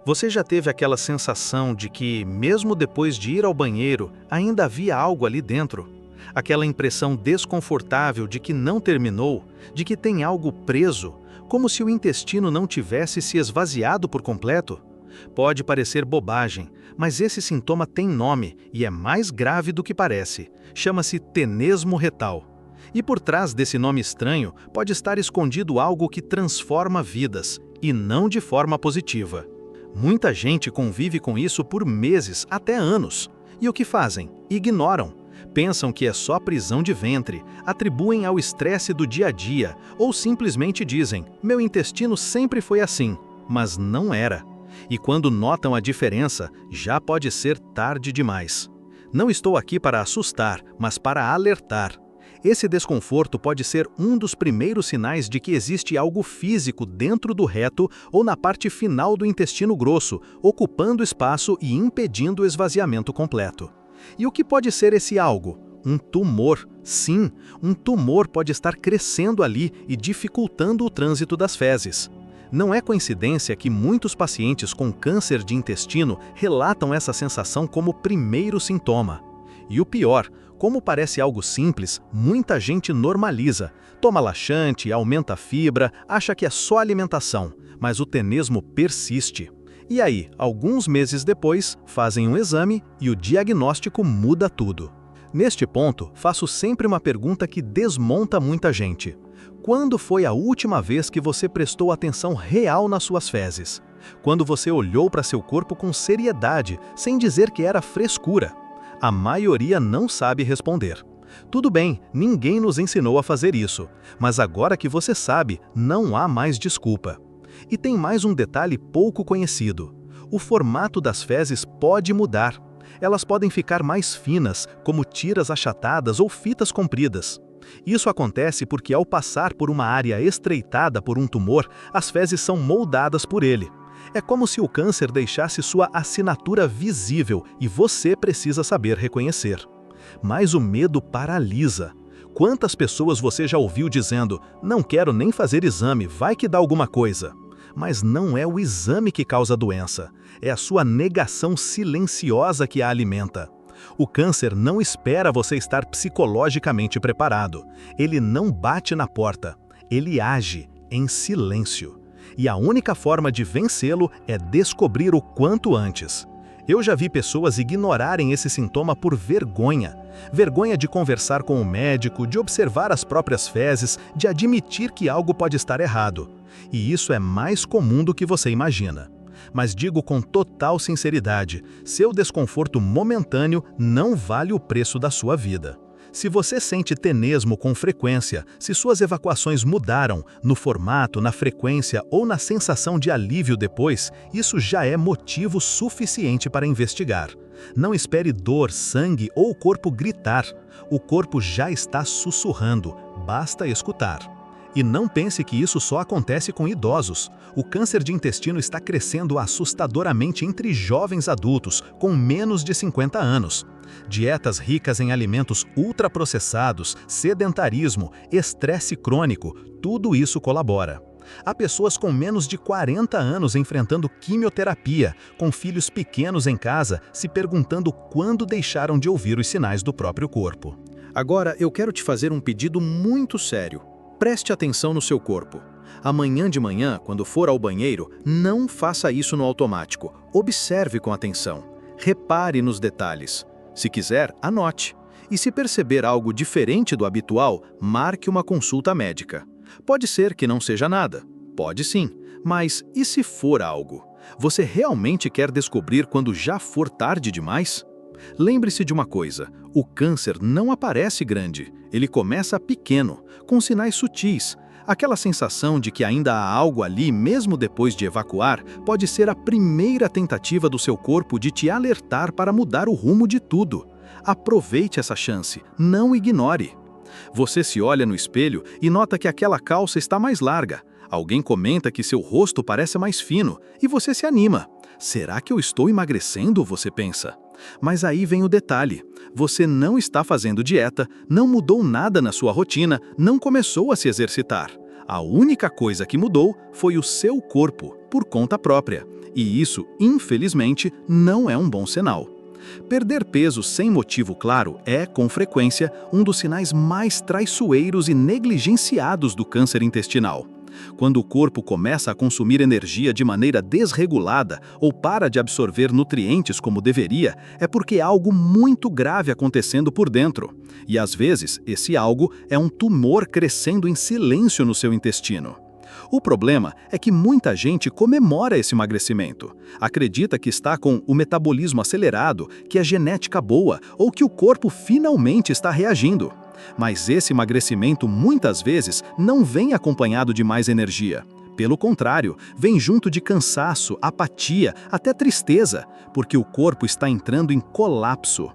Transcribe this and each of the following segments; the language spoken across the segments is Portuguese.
Você já teve aquela sensação de que, mesmo depois de ir ao banheiro, ainda havia algo ali dentro? Aquela impressão desconfortável de que não terminou, de que tem algo preso, como se o intestino não tivesse se esvaziado por completo? Pode parecer bobagem, mas esse sintoma tem nome e é mais grave do que parece. Chama-se tenesmo retal. E por trás desse nome estranho pode estar escondido algo que transforma vidas, e não de forma positiva. Muita gente convive com isso por meses, até anos. E o que fazem? Ignoram. Pensam que é só prisão de ventre, atribuem ao estresse do dia a dia, ou simplesmente dizem, meu intestino sempre foi assim, mas não era. E quando notam a diferença, já pode ser tarde demais. Não estou aqui para assustar, mas para alertar. Esse desconforto pode ser um dos primeiros sinais de que existe algo físico dentro do reto ou na parte final do intestino grosso, ocupando espaço e impedindo o esvaziamento completo. E o que pode ser esse algo? Um tumor. Sim, um tumor pode estar crescendo ali e dificultando o trânsito das fezes. Não é coincidência que muitos pacientes com câncer de intestino relatam essa sensação como primeiro sintoma. E o pior, como parece algo simples, muita gente normaliza. Toma laxante, aumenta a fibra, acha que é só alimentação, mas o tenesmo persiste. E aí, alguns meses depois, fazem um exame e o diagnóstico muda tudo. Neste ponto, faço sempre uma pergunta que desmonta muita gente. Quando foi a última vez que você prestou atenção real nas suas fezes? Quando você olhou para seu corpo com seriedade, sem dizer que era frescura? A maioria não sabe responder. Tudo bem, ninguém nos ensinou a fazer isso, mas agora que você sabe, não há mais desculpa. E tem mais um detalhe pouco conhecido. O formato das fezes pode mudar. Elas podem ficar mais finas, como tiras achatadas ou fitas compridas. Isso acontece porque ao passar por uma área estreitada por um tumor, as fezes são moldadas por ele. É como se o câncer deixasse sua assinatura visível e você precisa saber reconhecer. Mas o medo paralisa. Quantas pessoas você já ouviu dizendo, não quero nem fazer exame, vai que dá alguma coisa? Mas não é o exame que causa a doença, é a sua negação silenciosa que a alimenta. O câncer não espera você estar psicologicamente preparado. Ele não bate na porta, ele age em silêncio. E a única forma de vencê-lo é descobrir o quanto antes. Eu já vi pessoas ignorarem esse sintoma por vergonha. Vergonha de conversar com o médico, de observar as próprias fezes, de admitir que algo pode estar errado. E isso é mais comum do que você imagina. Mas digo com total sinceridade, seu desconforto momentâneo não vale o preço da sua vida. Se você sente tenesmo com frequência, se suas evacuações mudaram no formato, na frequência ou na sensação de alívio depois, isso já é motivo suficiente para investigar. Não espere dor, sangue ou o corpo gritar. O corpo já está sussurrando, basta escutar. E não pense que isso só acontece com idosos. O câncer de intestino está crescendo assustadoramente entre jovens adultos com menos de 50 anos. Dietas ricas em alimentos ultraprocessados, sedentarismo, estresse crônico, tudo isso colabora. Há pessoas com menos de 40 anos enfrentando quimioterapia, com filhos pequenos em casa, se perguntando quando deixaram de ouvir os sinais do próprio corpo. Agora eu quero te fazer um pedido muito sério. Preste atenção no seu corpo. Amanhã de manhã, quando for ao banheiro, não faça isso no automático. Observe com atenção. Repare nos detalhes. Se quiser, anote. E se perceber algo diferente do habitual, marque uma consulta médica. Pode ser que não seja nada. Pode sim. Mas e se for algo? Você realmente quer descobrir quando já for tarde demais? Lembre-se de uma coisa, o câncer não aparece grande, ele começa pequeno, com sinais sutis. Aquela sensação de que ainda há algo ali mesmo depois de evacuar pode ser a primeira tentativa do seu corpo de te alertar para mudar o rumo de tudo. Aproveite essa chance, não ignore. Você se olha no espelho e nota que aquela calça está mais larga. Alguém comenta que seu rosto parece mais fino e você se anima. Será que eu estou emagrecendo? Você pensa. Mas aí vem o detalhe. Você não está fazendo dieta, não mudou nada na sua rotina, não começou a se exercitar. A única coisa que mudou foi o seu corpo. por conta própria. E isso, infelizmente, não é um bom sinal. Perder peso sem motivo claro é, com frequência, um dos sinais mais traiçoeiros e negligenciados do câncer intestinal. Quando o corpo começa a consumir energia de maneira desregulada ou para de absorver nutrientes como deveria, é porque há algo muito grave acontecendo por dentro. E às vezes, esse algo é um tumor crescendo em silêncio no seu intestino. O problema é que muita gente comemora esse emagrecimento. Acredita que está com o metabolismo acelerado, que a genética boa ou que o corpo finalmente está reagindo. Mas esse emagrecimento muitas vezes não vem acompanhado de mais energia. Pelo contrário, vem junto de cansaço, apatia, até tristeza, porque o corpo está entrando em colapso.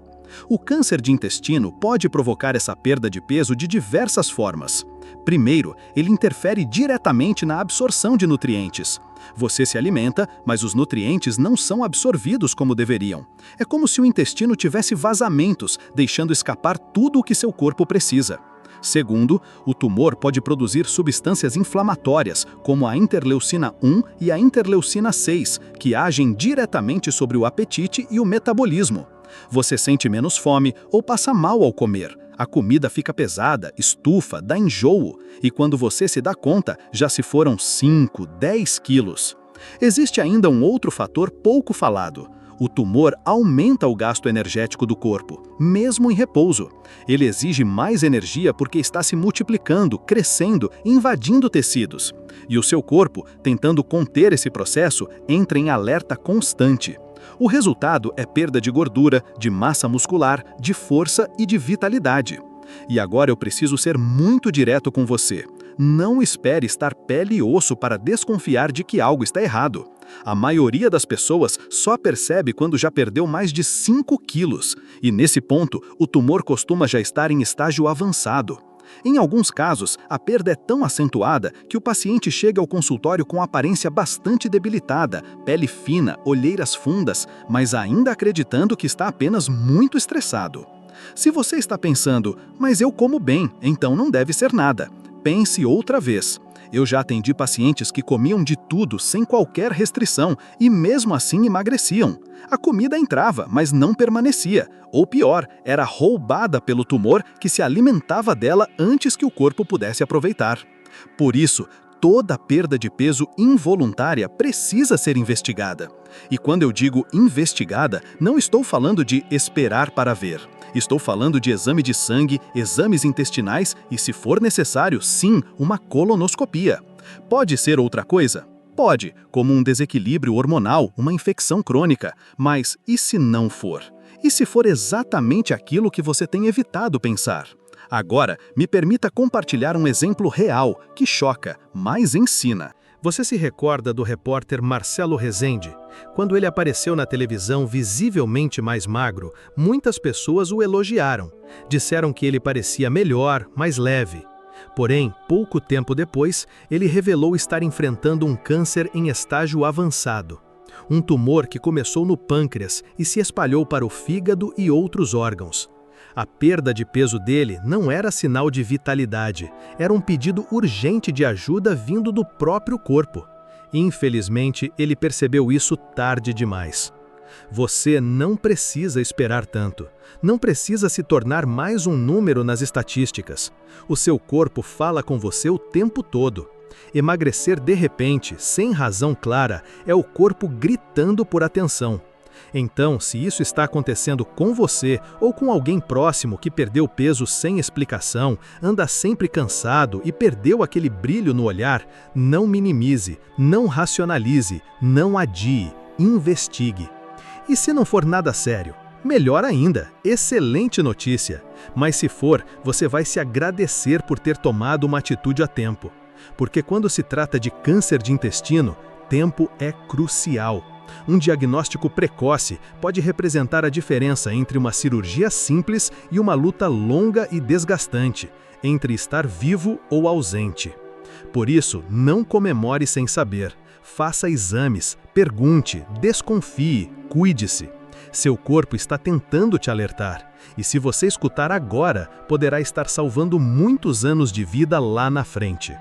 O câncer de intestino pode provocar essa perda de peso de diversas formas. Primeiro, ele interfere diretamente na absorção de nutrientes. Você se alimenta, mas os nutrientes não são absorvidos como deveriam. É como se o intestino tivesse vazamentos, deixando escapar tudo o que seu corpo precisa. Segundo, o tumor pode produzir substâncias inflamatórias, como a interleucina 1 e a interleucina 6, que agem diretamente sobre o apetite e o metabolismo. Você sente menos fome ou passa mal ao comer. A comida fica pesada, estufa, dá enjoo, e quando você se dá conta, já se foram 5, 10 quilos. Existe ainda um outro fator pouco falado. O tumor aumenta o gasto energético do corpo, mesmo em repouso. Ele exige mais energia porque está se multiplicando, crescendo, invadindo tecidos. E o seu corpo, tentando conter esse processo, entra em alerta constante. O resultado é perda de gordura, de massa muscular, de força e de vitalidade. E agora eu preciso ser muito direto com você. Não espere estar pele e osso para desconfiar de que algo está errado. A maioria das pessoas só percebe quando já perdeu mais de 5 quilos. E nesse ponto, o tumor costuma já estar em estágio avançado. Em alguns casos, a perda é tão acentuada que o paciente chega ao consultório com aparência bastante debilitada, pele fina, olheiras fundas, mas ainda acreditando que está apenas muito estressado. Se você está pensando, mas eu como bem, então não deve ser nada, pense outra vez. Eu já atendi pacientes que comiam de tudo sem qualquer restrição e mesmo assim emagreciam. A comida entrava, mas não permanecia. Ou pior, era roubada pelo tumor que se alimentava dela antes que o corpo pudesse aproveitar. Por isso, toda perda de peso involuntária precisa ser investigada. E quando eu digo investigada, não estou falando de esperar para ver. Estou falando de exame de sangue, exames intestinais e, se for necessário, sim, uma colonoscopia. Pode ser outra coisa? Pode, como um desequilíbrio hormonal, uma infecção crônica. Mas e se não for? E se for exatamente aquilo que você tem evitado pensar? Agora, me permita compartilhar um exemplo real que choca, mas ensina. Você se recorda do repórter Marcelo Rezende? Quando ele apareceu na televisão visivelmente mais magro, muitas pessoas o elogiaram. Disseram que ele parecia melhor, mais leve. Porém, pouco tempo depois, ele revelou estar enfrentando um câncer em estágio avançado. Um tumor que começou no pâncreas e se espalhou para o fígado e outros órgãos. A perda de peso dele não era sinal de vitalidade, era um pedido urgente de ajuda vindo do próprio corpo. Infelizmente, ele percebeu isso tarde demais. Você não precisa esperar tanto. Não precisa se tornar mais um número nas estatísticas. O seu corpo fala com você o tempo todo. Emagrecer de repente, sem razão clara, é o corpo gritando por atenção. Então, se isso está acontecendo com você ou com alguém próximo que perdeu peso sem explicação, anda sempre cansado e perdeu aquele brilho no olhar, não minimize, não racionalize, não adie, investigue. E se não for nada sério? Melhor ainda, excelente notícia. Mas se for, você vai se agradecer por ter tomado uma atitude a tempo. Porque quando se trata de câncer de intestino, tempo é crucial. Um diagnóstico precoce pode representar a diferença entre uma cirurgia simples e uma luta longa e desgastante, entre estar vivo ou ausente. Por isso, não comemore sem saber. Faça exames, pergunte, desconfie, cuide-se. Seu corpo está tentando te alertar, e se você escutar agora, poderá estar salvando muitos anos de vida lá na frente.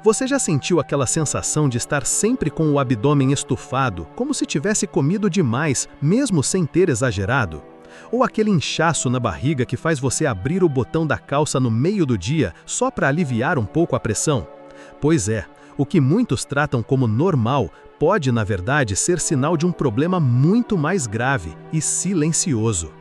Você já sentiu aquela sensação de estar sempre com o abdômen estufado, como se tivesse comido demais, mesmo sem ter exagerado? Ou aquele inchaço na barriga que faz você abrir o botão da calça no meio do dia só para aliviar um pouco a pressão? Pois é, o que muitos tratam como normal pode, na verdade, ser sinal de um problema muito mais grave e silencioso.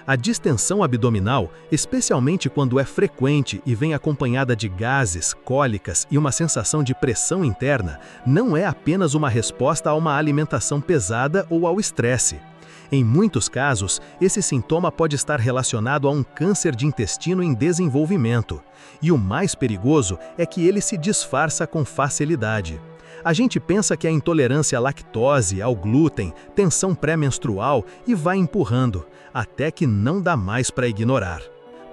A distensão abdominal, especialmente quando é frequente e vem acompanhada de gases, cólicas e uma sensação de pressão interna, não é apenas uma resposta a uma alimentação pesada ou ao estresse. Em muitos casos, esse sintoma pode estar relacionado a um câncer de intestino em desenvolvimento. E o mais perigoso é que ele se disfarça com facilidade. A gente pensa que é intolerância à lactose, ao glúten, tensão pré-menstrual e vai empurrando, até que não dá mais para ignorar.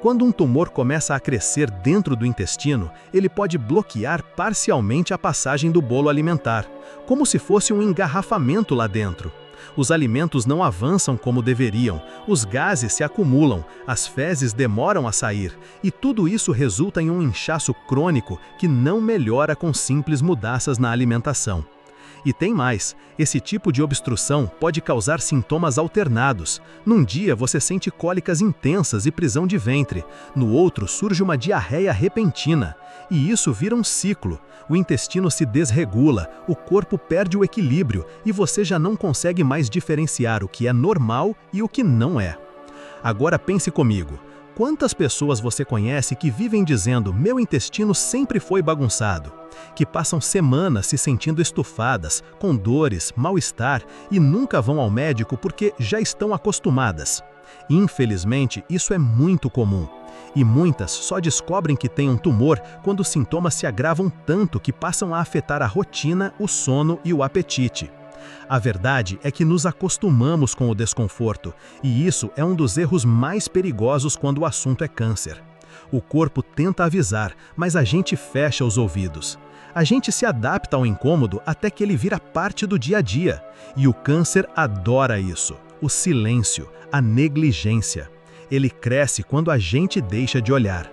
Quando um tumor começa a crescer dentro do intestino, ele pode bloquear parcialmente a passagem do bolo alimentar, como se fosse um engarrafamento lá dentro. Os alimentos não avançam como deveriam, os gases se acumulam, as fezes demoram a sair, e tudo isso resulta em um inchaço crônico que não melhora com simples mudanças na alimentação. E tem mais, esse tipo de obstrução pode causar sintomas alternados. Num dia você sente cólicas intensas e prisão de ventre, no outro surge uma diarreia repentina. E isso vira um ciclo. O intestino se desregula, o corpo perde o equilíbrio e você já não consegue mais diferenciar o que é normal e o que não é. Agora pense comigo. Quantas pessoas você conhece que vivem dizendo "meu intestino sempre foi bagunçado", que passam semanas se sentindo estufadas, com dores, mal-estar e nunca vão ao médico porque já estão acostumadas? Infelizmente, isso é muito comum. E muitas só descobrem que têm um tumor quando os sintomas se agravam tanto que passam a afetar a rotina, o sono e o apetite. A verdade é que nos acostumamos com o desconforto, e isso é um dos erros mais perigosos quando o assunto é câncer. O corpo tenta avisar, mas a gente fecha os ouvidos. A gente se adapta ao incômodo até que ele vira parte do dia a dia, e o câncer adora isso, o silêncio, a negligência. Ele cresce quando a gente deixa de olhar.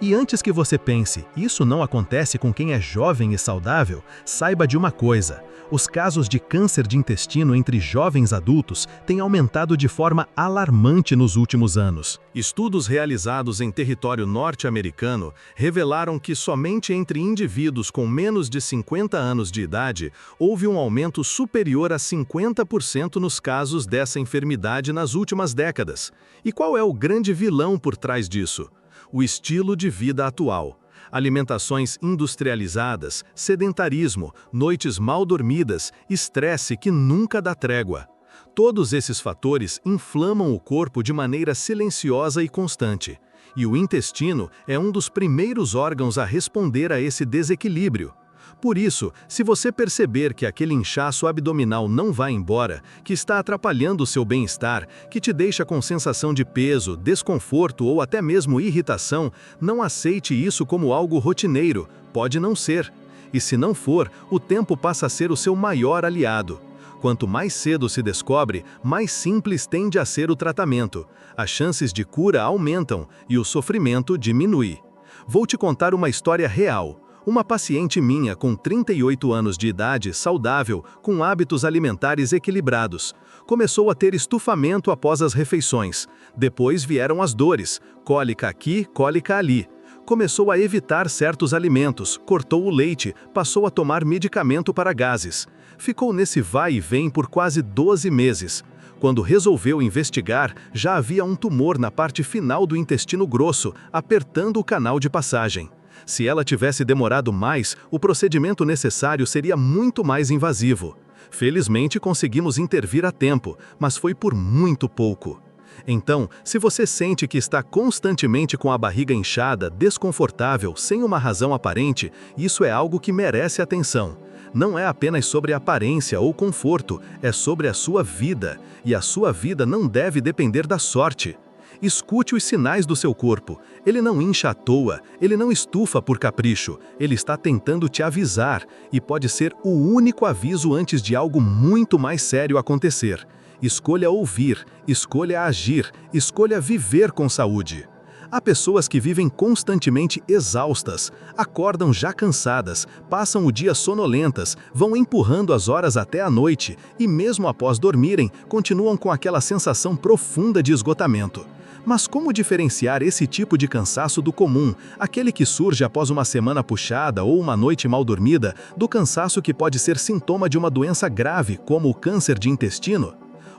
E antes que você pense, isso não acontece com quem é jovem e saudável, saiba de uma coisa: os casos de câncer de intestino entre jovens adultos têm aumentado de forma alarmante nos últimos anos. Estudos realizados em território norte-americano revelaram que somente entre indivíduos com menos de 50 anos de idade houve um aumento superior a 50% nos casos dessa enfermidade nas últimas décadas. E qual é o grande vilão por trás disso? O estilo de vida atual. Alimentações industrializadas, sedentarismo, noites mal dormidas, estresse que nunca dá trégua. Todos esses fatores inflamam o corpo de maneira silenciosa e constante. E o intestino é um dos primeiros órgãos a responder a esse desequilíbrio. Por isso, se você perceber que aquele inchaço abdominal não vai embora, que está atrapalhando o seu bem-estar, que te deixa com sensação de peso, desconforto ou até mesmo irritação, não aceite isso como algo rotineiro, pode não ser. E se não for, o tempo passa a ser o seu maior aliado. Quanto mais cedo se descobre, mais simples tende a ser o tratamento. As chances de cura aumentam e o sofrimento diminui. Vou te contar uma história real. Uma paciente minha com 38 anos de idade, saudável, com hábitos alimentares equilibrados. Começou a ter estufamento após as refeições. Depois vieram as dores, cólica aqui, cólica ali. Começou a evitar certos alimentos, cortou o leite, passou a tomar medicamento para gases. Ficou nesse vai e vem por quase 12 meses. Quando resolveu investigar, já havia um tumor na parte final do intestino grosso, apertando o canal de passagem. Se ela tivesse demorado mais, o procedimento necessário seria muito mais invasivo. Felizmente conseguimos intervir a tempo, mas foi por muito pouco. Então, se você sente que está constantemente com a barriga inchada, desconfortável, sem uma razão aparente, isso é algo que merece atenção. Não é apenas sobre aparência ou conforto, é sobre a sua vida, e a sua vida não deve depender da sorte. Escute os sinais do seu corpo. Ele não incha à toa, ele não estufa por capricho, ele está tentando te avisar, e pode ser o único aviso antes de algo muito mais sério acontecer. Escolha ouvir, escolha agir, escolha viver com saúde. Há pessoas que vivem constantemente exaustas, acordam já cansadas, passam o dia sonolentas, vão empurrando as horas até a noite e, mesmo após dormirem, continuam com aquela sensação profunda de esgotamento. Mas como diferenciar esse tipo de cansaço do comum, aquele que surge após uma semana puxada ou uma noite mal dormida, do cansaço que pode ser sintoma de uma doença grave, como o câncer de intestino?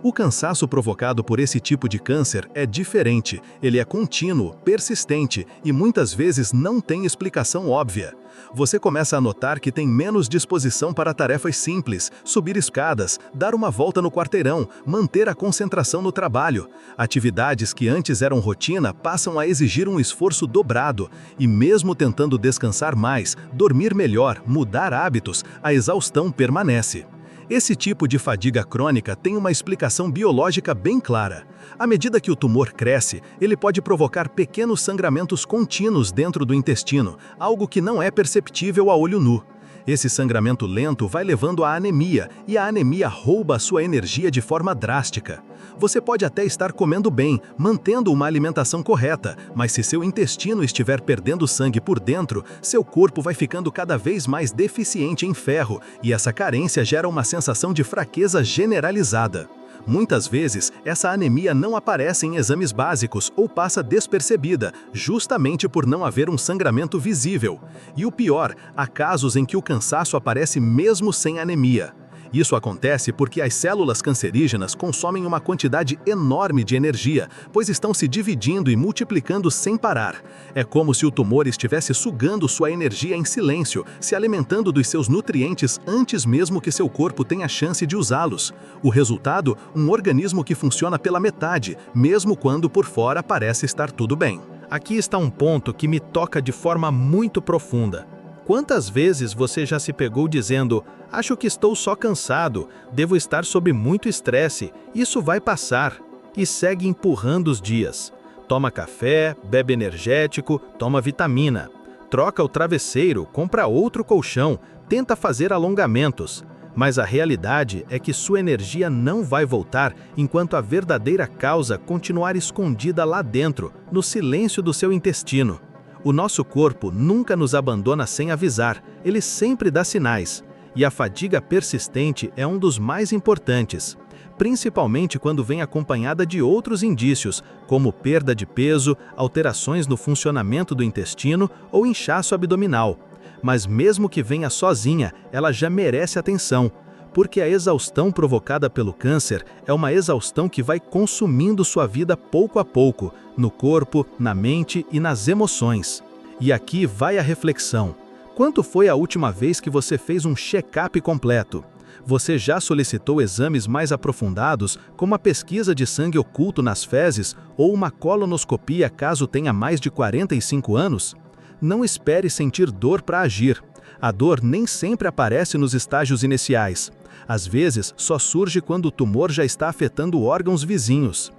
O cansaço provocado por esse tipo de câncer é diferente, ele é contínuo, persistente e muitas vezes não tem explicação óbvia. Você começa a notar que tem menos disposição para tarefas simples, subir escadas, dar uma volta no quarteirão, manter a concentração no trabalho. Atividades que antes eram rotina passam a exigir um esforço dobrado, e mesmo tentando descansar mais, dormir melhor, mudar hábitos, a exaustão permanece. Esse tipo de fadiga crônica tem uma explicação biológica bem clara. À medida que o tumor cresce, ele pode provocar pequenos sangramentos contínuos dentro do intestino, algo que não é perceptível a olho nu. Esse sangramento lento vai levando à anemia, e a anemia rouba a sua energia de forma drástica. Você pode até estar comendo bem, mantendo uma alimentação correta, mas se seu intestino estiver perdendo sangue por dentro, seu corpo vai ficando cada vez mais deficiente em ferro, e essa carência gera uma sensação de fraqueza generalizada. Muitas vezes, essa anemia não aparece em exames básicos ou passa despercebida, justamente por não haver um sangramento visível. E o pior, há casos em que o cansaço aparece mesmo sem anemia. Isso acontece porque as células cancerígenas consomem uma quantidade enorme de energia, pois estão se dividindo e multiplicando sem parar. É como se o tumor estivesse sugando sua energia em silêncio, se alimentando dos seus nutrientes antes mesmo que seu corpo tenha chance de usá-los. O resultado, um organismo que funciona pela metade, mesmo quando por fora parece estar tudo bem. Aqui está um ponto que me toca de forma muito profunda. Quantas vezes você já se pegou dizendo: acho que estou só cansado, devo estar sob muito estresse, isso vai passar, e segue empurrando os dias. Toma café, bebe energético, toma vitamina. Troca o travesseiro, compra outro colchão, tenta fazer alongamentos. Mas a realidade é que sua energia não vai voltar enquanto a verdadeira causa continuar escondida lá dentro, no silêncio do seu intestino. O nosso corpo nunca nos abandona sem avisar, ele sempre dá sinais. E a fadiga persistente é um dos mais importantes, principalmente quando vem acompanhada de outros indícios, como perda de peso, alterações no funcionamento do intestino ou inchaço abdominal. Mas mesmo que venha sozinha, ela já merece atenção, porque a exaustão provocada pelo câncer é uma exaustão que vai consumindo sua vida pouco a pouco, no corpo, na mente e nas emoções. E aqui vai a reflexão. Quando foi a última vez que você fez um check-up completo? Você já solicitou exames mais aprofundados, como a pesquisa de sangue oculto nas fezes ou uma colonoscopia caso tenha mais de 45 anos? Não espere sentir dor para agir. A dor nem sempre aparece nos estágios iniciais. Às vezes, só surge quando o tumor já está afetando órgãos vizinhos.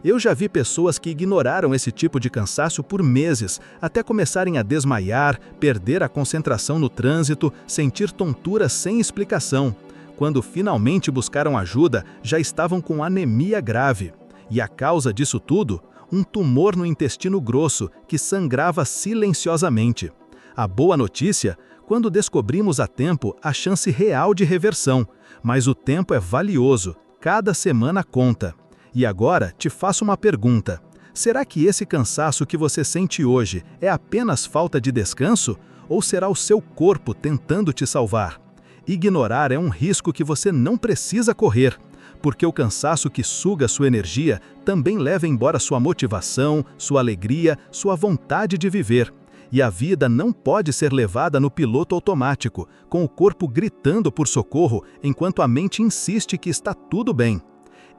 Eu já vi pessoas que ignoraram esse tipo de cansaço por meses, até começarem a desmaiar, perder a concentração no trânsito, sentir tontura sem explicação. Quando finalmente buscaram ajuda, já estavam com anemia grave. E a causa disso tudo? Um tumor no intestino grosso, que sangrava silenciosamente. A boa notícia? Quando descobrimos a tempo, a chance real de reversão. Mas o tempo é valioso, cada semana conta. E agora te faço uma pergunta. Será que esse cansaço que você sente hoje é apenas falta de descanso? Ou será o seu corpo tentando te salvar? Ignorar é um risco que você não precisa correr, porque o cansaço que suga sua energia também leva embora sua motivação, sua alegria, sua vontade de viver. E a vida não pode ser levada no piloto automático, com o corpo gritando por socorro enquanto a mente insiste que está tudo bem.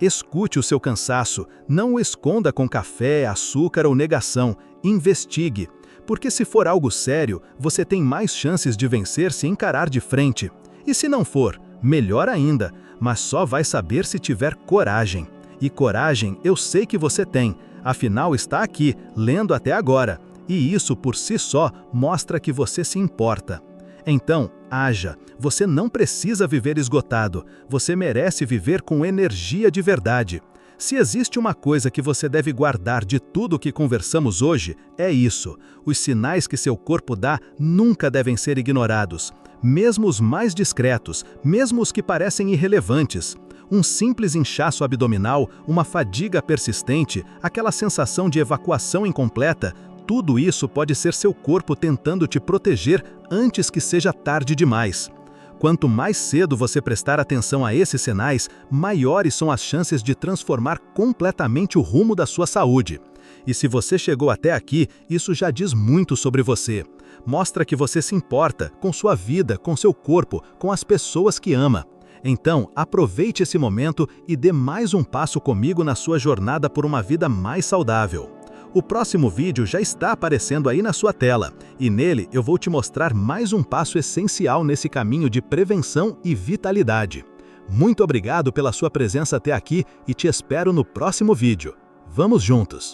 Escute o seu cansaço, não o esconda com café, açúcar ou negação, investigue. Porque se for algo sério, você tem mais chances de vencer se encarar de frente. E se não for, melhor ainda, mas só vai saber se tiver coragem. E coragem eu sei que você tem, afinal está aqui, lendo até agora. E isso por si só mostra que você se importa. Então, haja. Você não precisa viver esgotado. Você merece viver com energia de verdade. Se existe uma coisa que você deve guardar de tudo o que conversamos hoje, é isso. Os sinais que seu corpo dá nunca devem ser ignorados. Mesmo os mais discretos, mesmo os que parecem irrelevantes. Um simples inchaço abdominal, uma fadiga persistente, aquela sensação de evacuação incompleta, tudo isso pode ser seu corpo tentando te proteger antes que seja tarde demais. Quanto mais cedo você prestar atenção a esses sinais, maiores são as chances de transformar completamente o rumo da sua saúde. E se você chegou até aqui, isso já diz muito sobre você. Mostra que você se importa com sua vida, com seu corpo, com as pessoas que ama. Então, aproveite esse momento e dê mais um passo comigo na sua jornada por uma vida mais saudável. O próximo vídeo já está aparecendo aí na sua tela, e nele eu vou te mostrar mais um passo essencial nesse caminho de prevenção e vitalidade. Muito obrigado pela sua presença até aqui e te espero no próximo vídeo. Vamos juntos!